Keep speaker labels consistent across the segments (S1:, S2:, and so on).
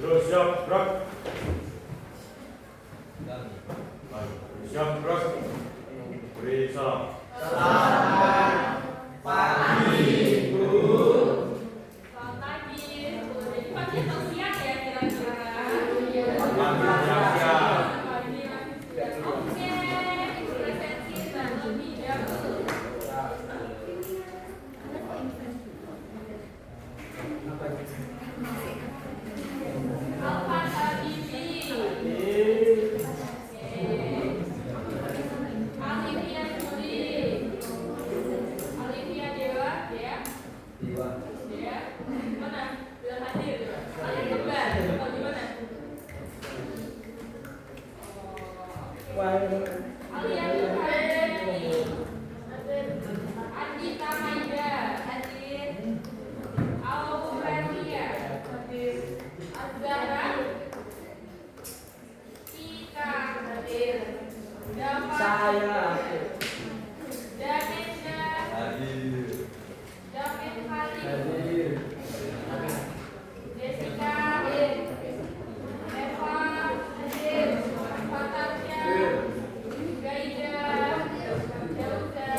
S1: siap, gerak. Siap, gerak. Beri salam.
S2: Selamat pagi, Bu.
S3: Selamat pagi. Jadi pagi atau siang ya kira-kira?
S1: Siap.
S3: Oke, presensi terlebih dahulu. Alfa Bibi. Alivia Juli. Alivia Dewa, ya? Ya. Mana? Bilang hadir. Kalian kembar. Atau gimana? Alia Nurhayati. Andita Maida. Hadir. Aurelia. Hadir. Azhara. Ika. Hadir. Dava. Danenda. David Khalil. Jessica. Eva. Hadir. Fatasya. Gaida. Yauda.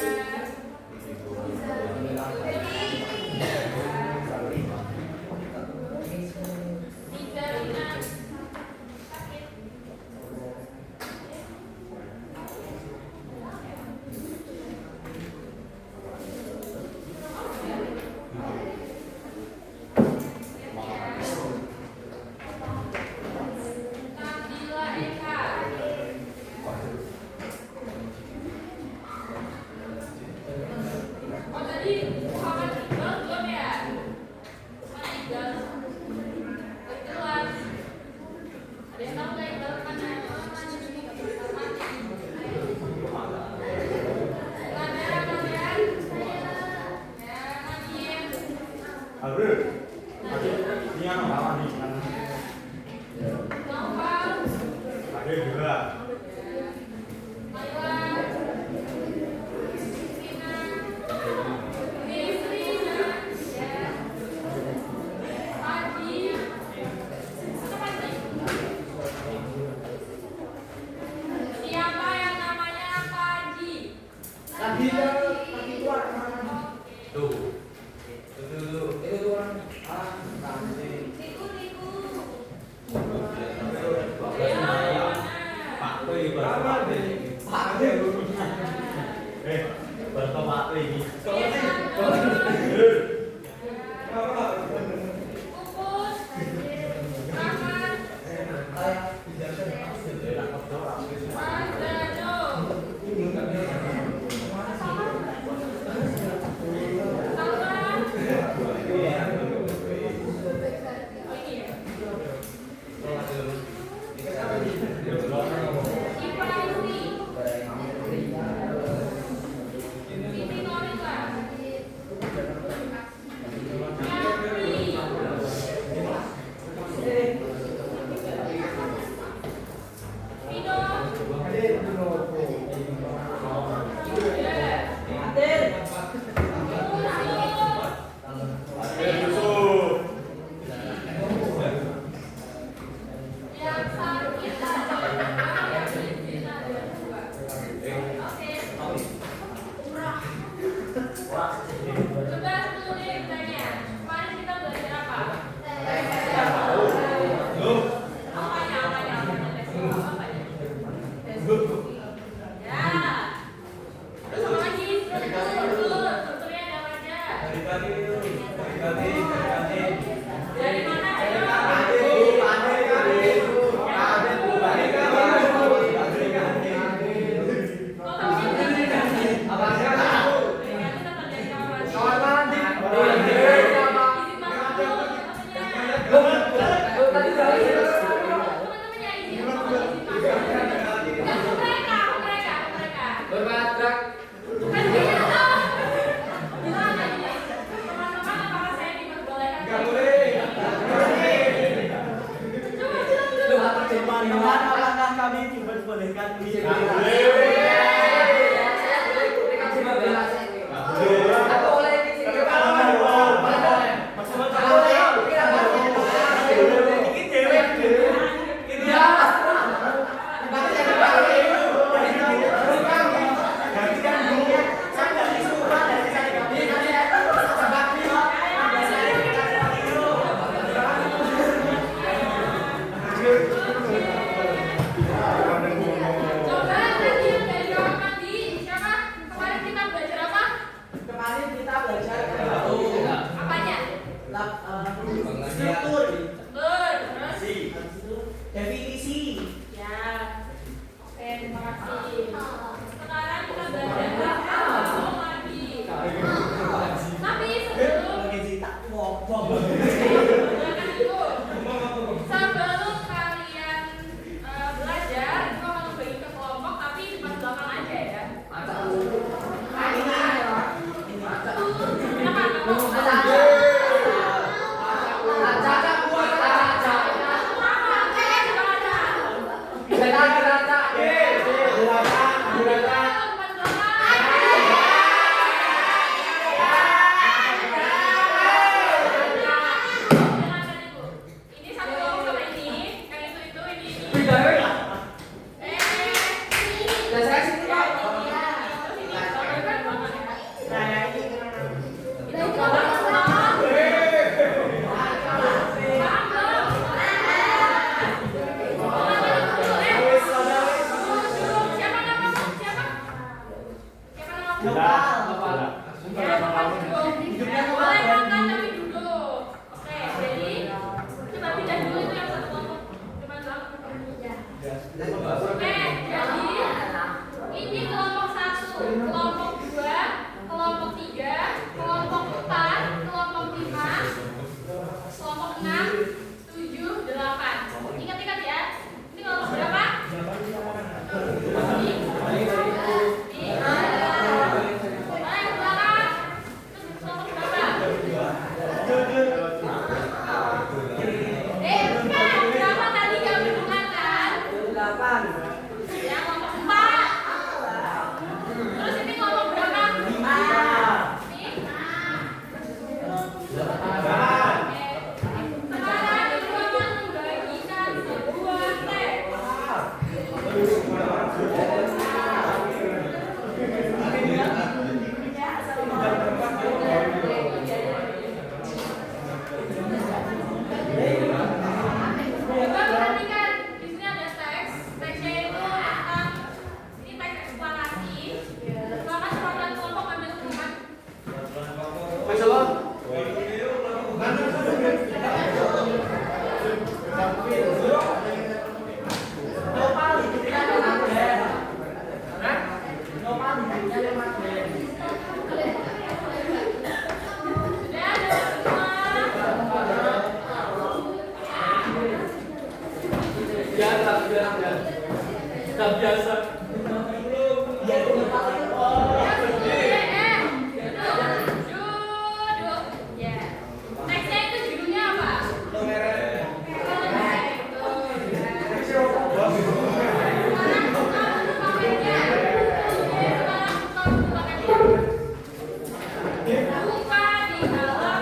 S3: Nidarina. Sakit. Nabila Eka. Oh tadi Muhammad Iqbal belum ya? Mana Iqbal? Kelas. Ada yang tahu nggak Iqbal mana? Kamera kalian? Ya, Nadim.
S1: Hadir. Ini yang mana nih?
S3: Noval.
S1: Hadir juga.
S3: Maila. Christina. Nisrina. Ya. Adi. Mana Adi? Siapa yang namanya Haji? Tiku.
S1: Bertobat lagi.
S3: Pupus. Rahmat. Mas Dado. Salma. Oh ini ya. Ibrahim. Siti Norila. Yasri. Vino.
S1: Hadir Yusuf.
S3: Yang sakit ada dua. Coba dulu deh tanya. Kemarin kita belajar apa? Apanya? Ya. Terus apa lagi? Strukturnya ada apa aja? Dari mana? Teman-temannya izin masuk. Masuk mereka. kasih. Sekarang kita belajar ngomong lagi. Tapi sebelum jangan itu. Sebelum kalian belajar, itu akan bagi ke kelompok, tapi di pas belakang aja ya. Kenapa? Ini satu kelompok sama ini, yang itu ini. Ini kelompok 1, kelompok 2, kelompok 3, kelompok 4, kelompok 5, kelompok 6, 7, 8. Ingat-ingat ya. Ini kelompok berapa? Berapa tadi kamu gunakan? Ya, kelompok 4. Terus ini kelompok berapa? 5. Sekarang ibu akan membagikan sebuah teks. Coba perhatikan, di sini ada teks. Teksnya itu tentang ini teks eksplorasi. Silakan perwakilan kelompok ambil tulisan. Sudah ada semua.
S2: Biasa.
S3: Duduk. Ya. Teksnya itu judulnya apa? Buka di halaman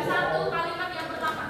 S3: 1 kalimat yang pertama.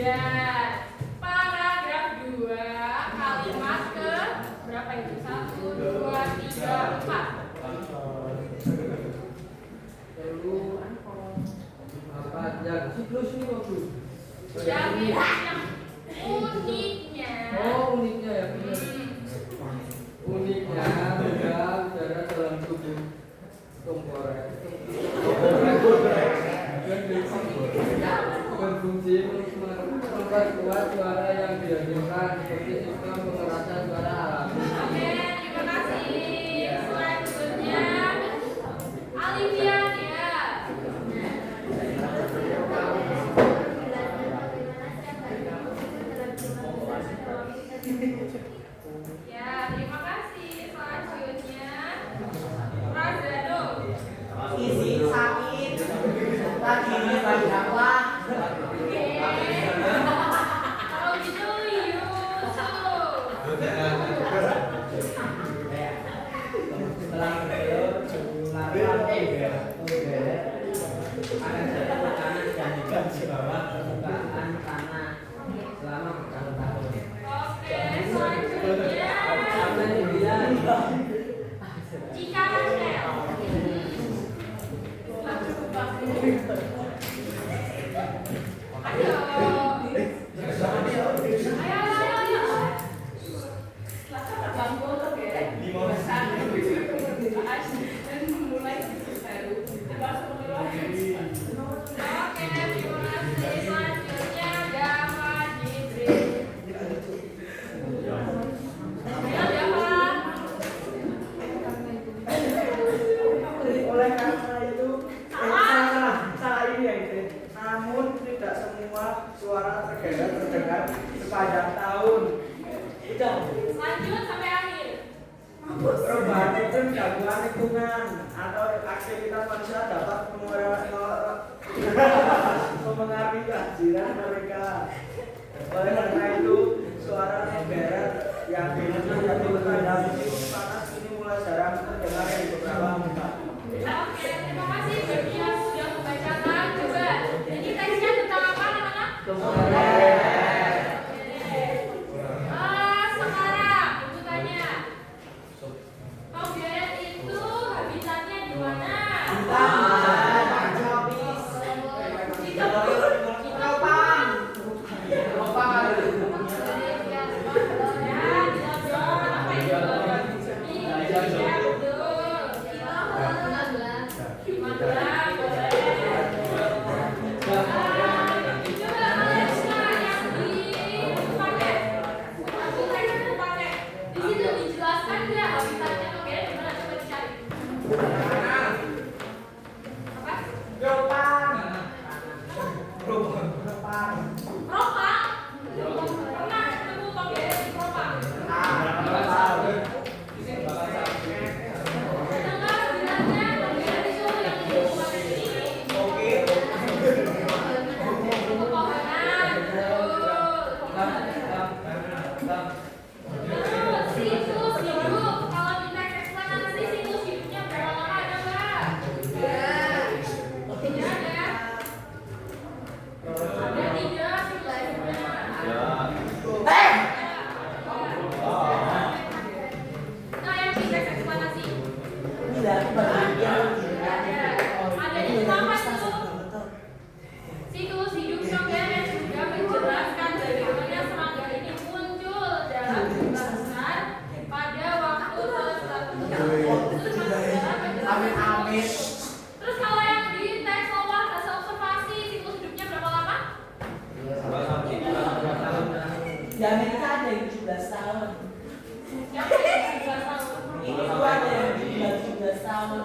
S3: Kemudian paragraf 2 kalimat ke berapa itu? 1, 2, 3, 4.
S2: Yang siklus ini bagus.
S3: Yang uniknya.
S2: Oh, uniknya ya. Uniknya udara dalam tubuh tengkorak. Berfungsi memperkuat suara yang dihasilkan seperti sistem pengerasan suara alami.
S3: Oke, terima kasih. Selanjutnya Alifian ya. Ya, terima kasih. Selanjutnya Razado.
S4: Isi sakit lagi bagi apa?
S3: Oke. Kalau gitu Yusuf. Oke, selanjutnya Jika Rachel.
S4: Oleh karena itu, salah ini ya itu. Namun tidak semua suara terdengar sepanjang tahun. Itu
S3: Lanjut sampai akhir.
S4: perubahan iklim, gangguan lingkungan atau aktivitas manusia dapat memengaruhi kehadiran mereka. Oleh karena itu, suara negara yang didengar pada musim panas ini mulai jarang terdengar di beberapa tempat.
S3: Oke, terima kasih bagi yang sudah membacakan. Coba, ini teksnya tentang apa namanya? Sekarang ibu tanya, Togelet itu habitatnya di mana? Siklus hidup Togelet juga menjelaskan bagaimana serangga ini muncul dalam jumlah besar pada waktu
S4: Amin.
S3: Terus kalau yang di teks bawah hasil observasi siklus hidupnya berapa lama?
S4: Di Amerika ada yang 17 tahun.
S3: Yang 17 tahun.
S4: Ini juga ada yang 17 tahun.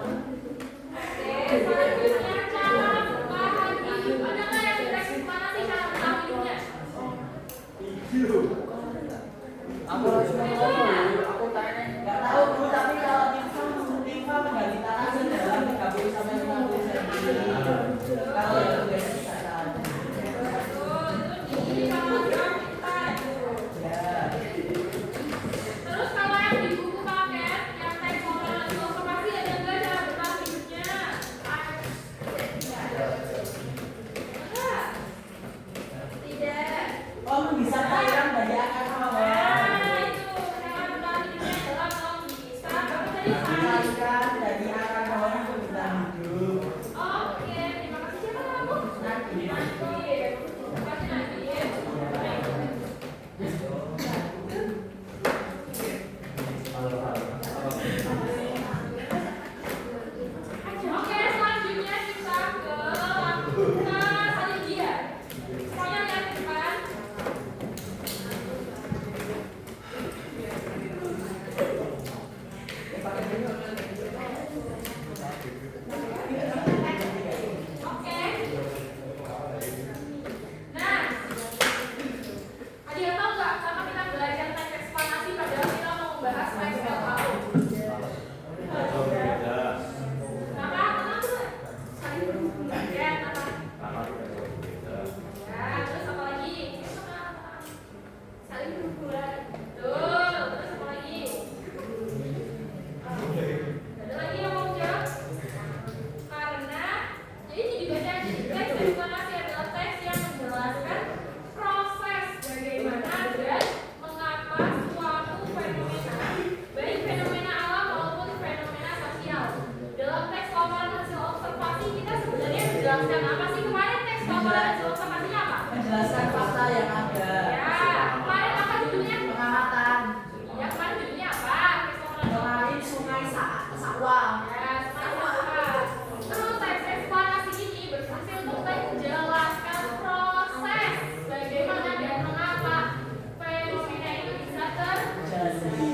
S3: Oke, selanjutnya cara memahami. Ada nggak yang di teks mana sih cara memahami hidupnya?
S4: Aku tanya, nggak tahu Bu, tapi kalau Tifa menggali tanah sedalam 30 sampai 50 cm. Kalau yang biasa bisa tahu.
S3: Betul, itu di paragraf kita.
S4: Ya.
S3: Apa sih kemarin teks laporan hasil observasinya apa?
S5: Menjelaskan fakta yang ada.
S3: Ya, kemarin apa judulnya?
S5: Pengamatan.
S3: Ya, kemarin judulnya apa? Teks laporan
S5: Kemarin sungai Sakwang.
S3: Ya, sekarang terus teks eksplorasi ini berfungsi untuk menjelaskan proses bagaimana dan mengapa fenomena itu bisa terjadi.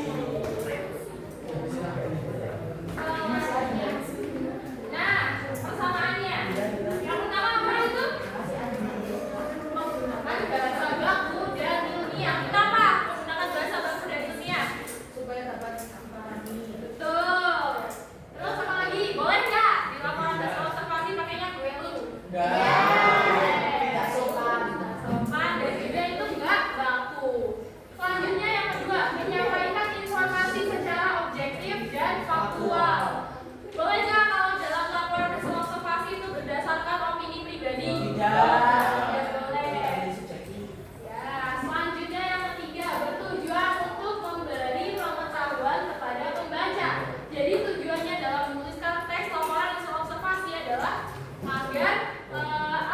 S3: Nah, persamaannya yang pertama apa itu? Menggunakan bahasa baku dan ilmiah. Kenapa menggunakan bahasa baku dan ilmiah?
S5: Supaya dapat dipahami.
S3: Betul. Terus apa lagi? Boleh nggak di laporan hasil observasi pakainya gue lu?
S5: Tidak sopan.
S3: Sopan dan juga itu nggak baku. Selanjutnya yang kedua, menyampaikan informasi secara objektif dan faktual. Boleh nggak kalau dalam laporan hasil observasi itu berdasarkan opini pribadi?
S5: Tidak.
S3: Boleh. Ya, selanjutnya yang ketiga, bertujuan untuk memberi pengetahuan kepada pembaca. Jadi tujuannya dalam menuliskan teks laporan hasil observasi adalah agar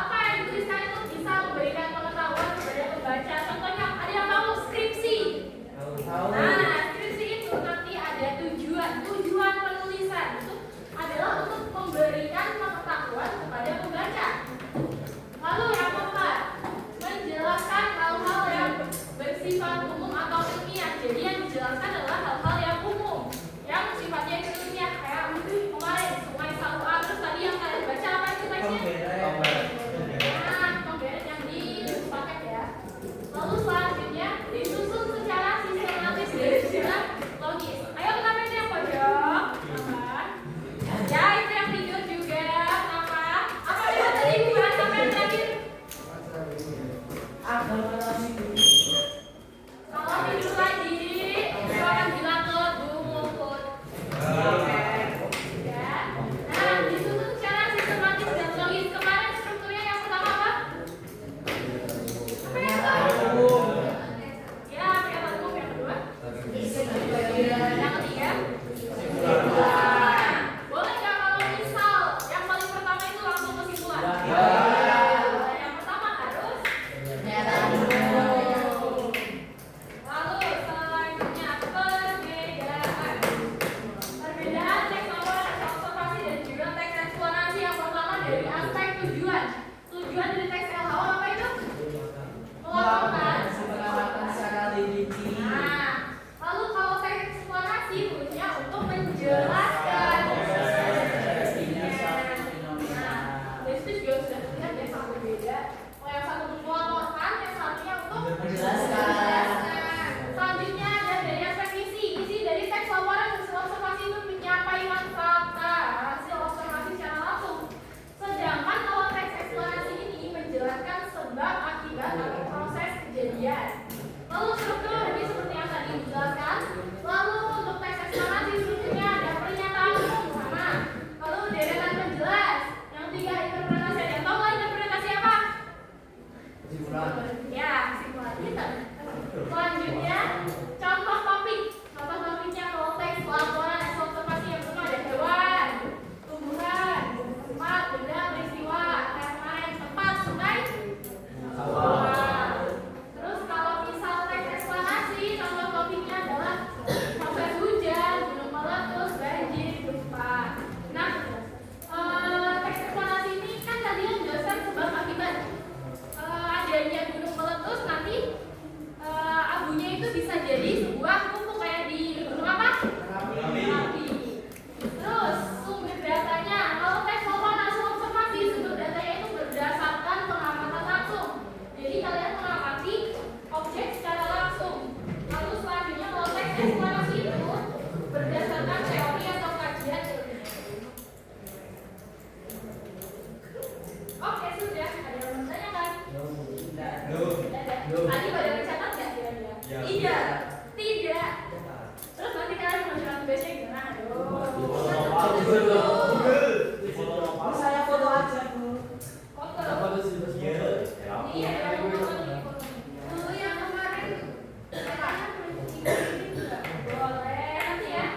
S3: apa yang dituliskan itu bisa memberikan pengetahuan kepada pembaca. Contohnya ada yang tahu skripsi. Nah, skripsi itu nanti ada tujuan penulisan itu adalah untuk memberikan pengetahuan kepada pembaca. Lalu yang keempat, menjelaskan hal-hal yang bersifat umum atau ilmiah. Jadi yang dijelaskan adalah hal-hal yang umum, yang sifatnya itu ilmiah. Kayak kemarin sungai Sakwang, terus tadi yang kalian baca apa itu teksnya? Nah, pemberet yang di paket ya. Lalu selanjutnya disusun secara sistematis dan secara logis. Ayo kita baca yang pojok. Apa? Ya, itu yang tidur juga. Apa? Apa dia tadi bukan sampai yang terakhir? Kalau tidur lagi, itu akan bilang ke Bu Mukut. Ya. Nah, disusun secara sistematis dan logis. Kemarin strukturnya yang pertama apa? Apa yang pertama? Ya, yang umum yang kedua. Yang ketiga. Nah, boleh nggak kalau misal yang paling pertama itu langsung kesimpulan? Yang pertama harus. Lalu selanjutnya perbedaan. Perbedaan teks laporan hasil observasi dan juga teks eksplorasi yang pertama dari aspek tujuan. Tujuan dari teks LHO apa itu? Melaporkan.
S5: Pengamatan secara rinci.
S3: Nah, lalu kalau teks eksplorasi fungsinya untuk menjelaskan. Nah, dari situ juga sudah terlihat ya sangat berbeda. Kalau yang satu untuk melaporkan, yang satunya untuk
S5: Menjelaskan.
S3: Selanjutnya ada dari aspek isi. Isi dari teks laporan hasil observasi itu menyampaikan fakta hasil observasi secara langsung. Sedangkan kalau teks eksplorasi ini menjelaskan sebab akibat atau proses kejadian. Lalu struktur lebih seperti yang tadi dijelaskan. Lalu untuk teks eksplorasi strukturnya ada pernyataan umum sama. Lalu deretan penjelas. Yang tiga interpretasi. Ada yang tahu nggak interpretasi apa? Ya, kesimpulan kita. Selanjutnya, contoh topik. Contoh topiknya kalau teks laporan hasil observasi yang pertama ada hewan, tumbuhan, tempat, benda, peristiwa. Kayak kemarin tempat, sungai, Sakwang. Terus kalau misal teks eksplorasi, contoh topiknya adalah proses hujan, gunung meletus, banjir, gempa. Nah, teks eksplorasi ini kan tadi yang menjelaskan sebab akibat adanya gunung meletus nanti abunya itu bisa jadi sebuah kumpul kayak di gunung apa? Merapi. Terus sumber datanya, kalau teks laporan hasil observasi sumber datanya itu berdasarkan pengamatan langsung. Jadi kalian mengamati objek secara langsung. Lalu selanjutnya kalau teks eksplorasi itu berdasarkan teori atau kajian ilmiah. Oke, sudah. Ada yang mau ditanyakan? Tadi pada mencatat nggak kira-kira?
S1: Ya.
S3: Tidak. Tidak. Terus nanti kalian menunjukkan tugasnya gimana?
S5: Saya foto aja, Bu.
S3: Foto. Iya, yang foto. Dulu yang kemarin katanya boleh nanti ya.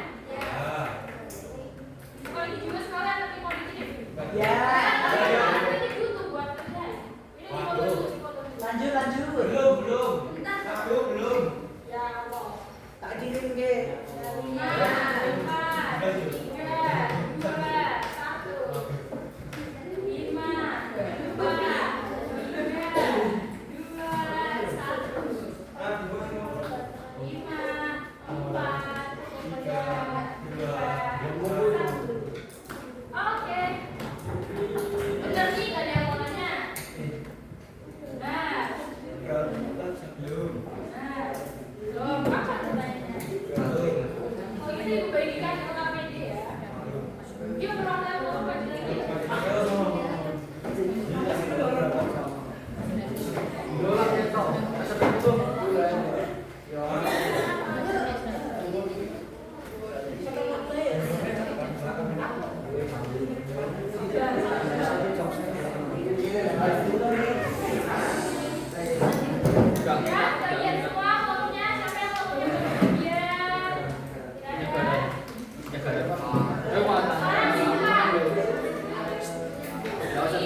S3: Kalau ini juga sekalian nanti mau dikirim.
S5: Ya.
S3: Nanti di YouTube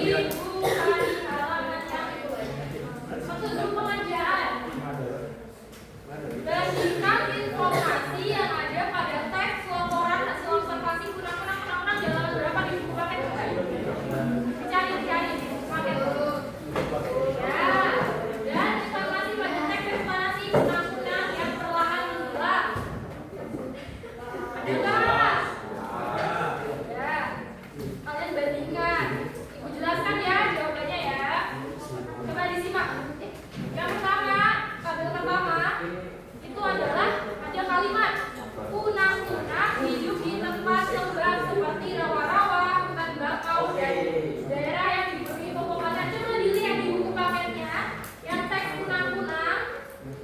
S3: hari halaman yang petunjuk pengerjaan. Bandingkan informasi yang ada pada teks laporan hasil observasi undang-undang dalam beberapa di buku paket dicari paket dulu. Ya, dan informasi pada teks eksplanasi undang-undang yang perlahan menggelar. Ada nggak? Ya, kalian bandingkan. Ibu jelaskan ya jawabannya ya. Coba disimak. Yang pertama, tabel pertama itu adalah ada kalimat undang-undang hidup di tempat lembab seperti rawa-rawa, hutan bakau, dan daerah yang diberi pepohonan. Coba dilihat di buku paketnya yang teks undang-undang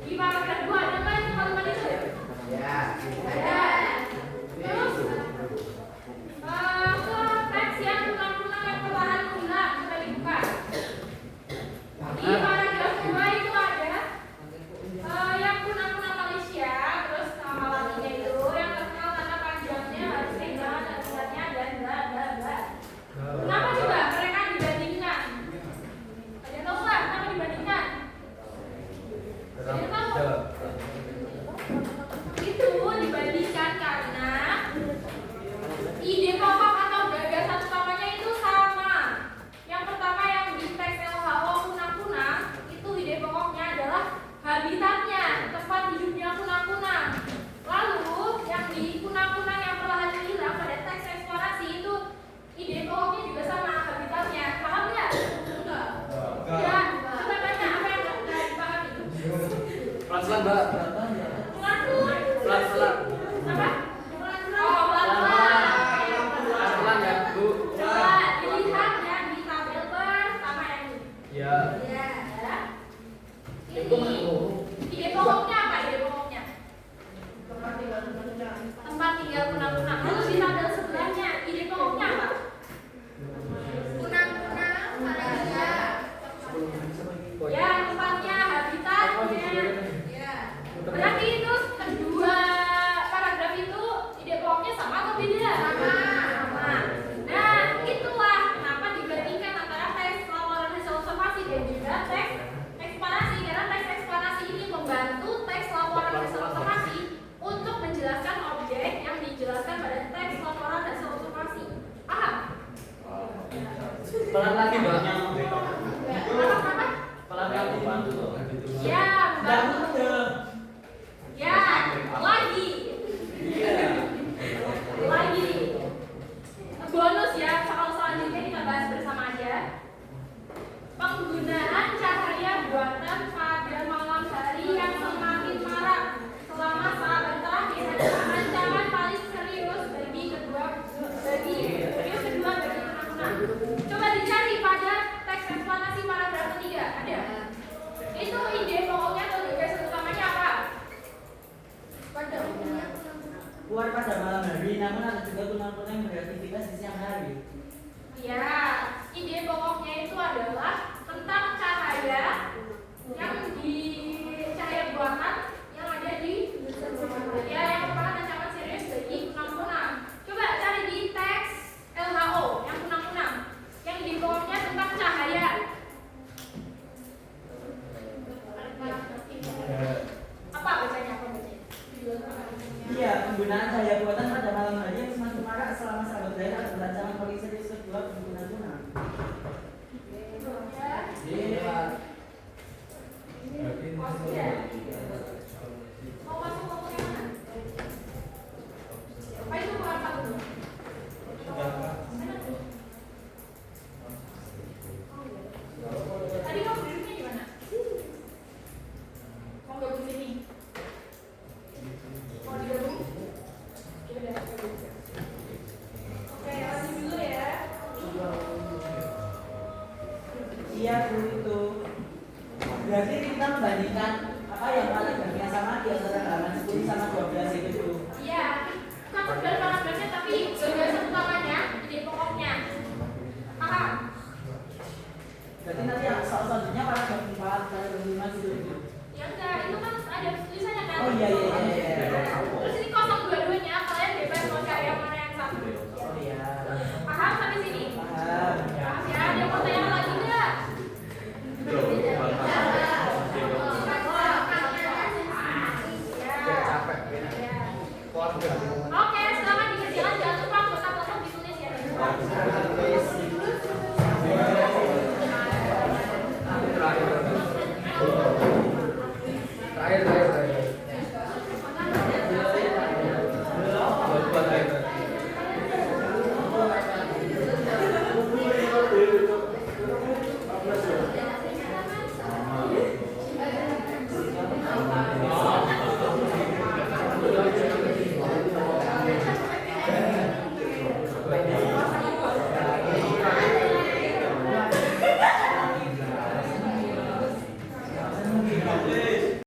S3: di paragraf 2 ada nggak itu kalimat itu?
S5: Ya.
S3: Ada. Terus ke teks yang undang-undang yang perlahan menghilang, coba dibuka. Di paragraf 2 itu ada yang undang-undang Malaysia, terus nama latinnya itu yang terkenal karena panjangnya harus kehilangan dan singkatnya dan bla bla bla. Kenapa coba mereka dibandingkan? Ada tahu nggak kenapa dibandingkan? Ada tahu? Itu dibandingkan karena ide pokok atau gagasan utamanya itu sama. Yang pertama yang di teks LHO kunang-kunang itu ide pokoknya adalah habitatnya, tempat hidupnya kunang-kunang. Lalu yang di kunang-kunang yang perlahan hilang pada teks eksplorasi itu ide pokoknya juga sama, habitatnya. Paham nggak? Enggak. Ya, coba tanya apa yang nggak dipahami.
S2: Pelan-pelan, Mbak.
S3: Pelan-pelan. Apa? Oh, pelan-pelan.
S2: Pelan-pelan ya, Bu.
S3: Coba dilihat ya di tabel pertama yang ini.
S2: Ya.
S3: Ya. Ini ide pokoknya apa? Ide pokoknya tempat tinggal kunang-kunang. Lalu di tabel sebelahnya ide pokoknya apa? Kunang-kunang pada ya tempatnya, habitatnya. Berarti itu kedua paragraf itu ide pokoknya sama atau beda? Sama. Nah, itulah kenapa dibandingkan antara teks laporan hasil observasi dan juga teks eksplanasi, karena teks eksplanasi ini membantu teks laporan hasil observasi untuk menjelaskan objek yang dijelaskan pada teks laporan hasil observasi. Paham?
S2: Pelan lagi, Mbak.
S3: Apa?
S2: Pelan lagi.
S3: Ya, membantu. Ya, lagi. Lagi. Bonus ya, soal selanjutnya kita bahas bersama aja. Penggunaan cahaya buatan pada malam hari yang semakin marak selama saat terakhir adalah ancaman paling serius bagi anak-anak. Coba dicari pada teks eksplanasi paragraf ketiga, ada. Itu ide pokoknya atau gagasan utamanya apa?
S5: Keluar pada malam hari, namun ada juga kunang-kunang yang beraktivitas di siang hari.
S3: Ya, ide pokoknya itu adalah tentang cahaya yang di cahaya buatan yang ada di ya yang merupakan ancaman serius bagi kunang-kunang. Coba cari di teks LHO yang kunang-kunang yang ide pokoknya tentang cahaya. Apa bacanya? Apa bacanya?
S5: Iya, penggunaan cahaya buatan pada malam hari yang semakin marak selama sahabat daerah berancaman paling serius kedua penggunaan kunang.
S2: Iya.
S3: Mau masuk ngomong yang mana? Apa itu bukan apa dulu? Tadi kamu duduknya di mana? Mau gabung sini? Mau digabung? Oke, lanjut dulu ya.
S5: Iya, Bu, itu. Berarti kita membandingkan apa yang paling banyak sama di antara halaman 10 sama 12 itu.
S3: Iya, bukan sekedar paragrafnya tapi gagasan utamanya, ide pokoknya. Paham?
S5: Berarti nanti yang soal selanjutnya paragraf 4, paragraf 5 gitu.
S3: Ya enggak, itu kan ada tulisannya kan.
S5: Oh iya.
S3: Terus